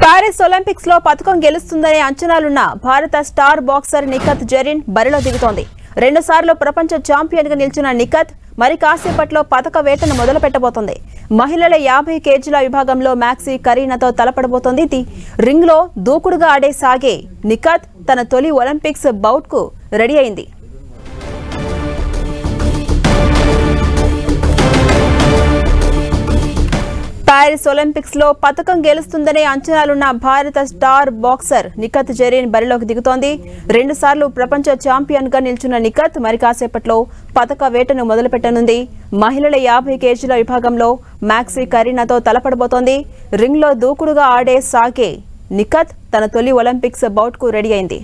Paris Olympics లో పతకం గెలుస్తుందనే అంచనాలున్న భారత స్టార్ బాక్సర్ నిఖత్ జరీన్ బరిలో దిగుతోంది. 2 సార్లు ప్రపంచ ఛాంపియన్ గా నిలిచిన నిఖత్ మరి కాసేపట్లో పతక వేటను మొదలు పెట్టబోతోంది. మహిళల 50 కేజీల విభాగంలో మ్యాక్సీ కరీనాతో తలపడబోతోంది. రింగ్ లో దూకుడుగా ఆడే సాగే నిఖత్ తన తొలి ఒలింపిక్స్ బౌట్ కు రెడీ అయింది. ప్యారిస్ ఒలింపిక్స్ లో పతకం గెలుస్తుందనే అంచనాలున్న భారత స్టార్ బాక్సర్ నిఖత్ జరీన్ బరిలోకి దిగుతోంది. 2 సార్లు ప్రపంచ ఛాంపియన్ గా నిలిచిన నిఖత్ మరి కాసేపట్లో పతక వేటను మొదలుపెట్టనుంది. మహిళల 50 కేజీల విభాగంలో మ్యాక్సీ కరీనాతో తలపడబోతోంది. రింగ్ లో దూకుడుగా ఆడే సాగే నిఖత్ తన తొలి ఒలింపిక్స్ బౌట్ కు రెడీ అయింది.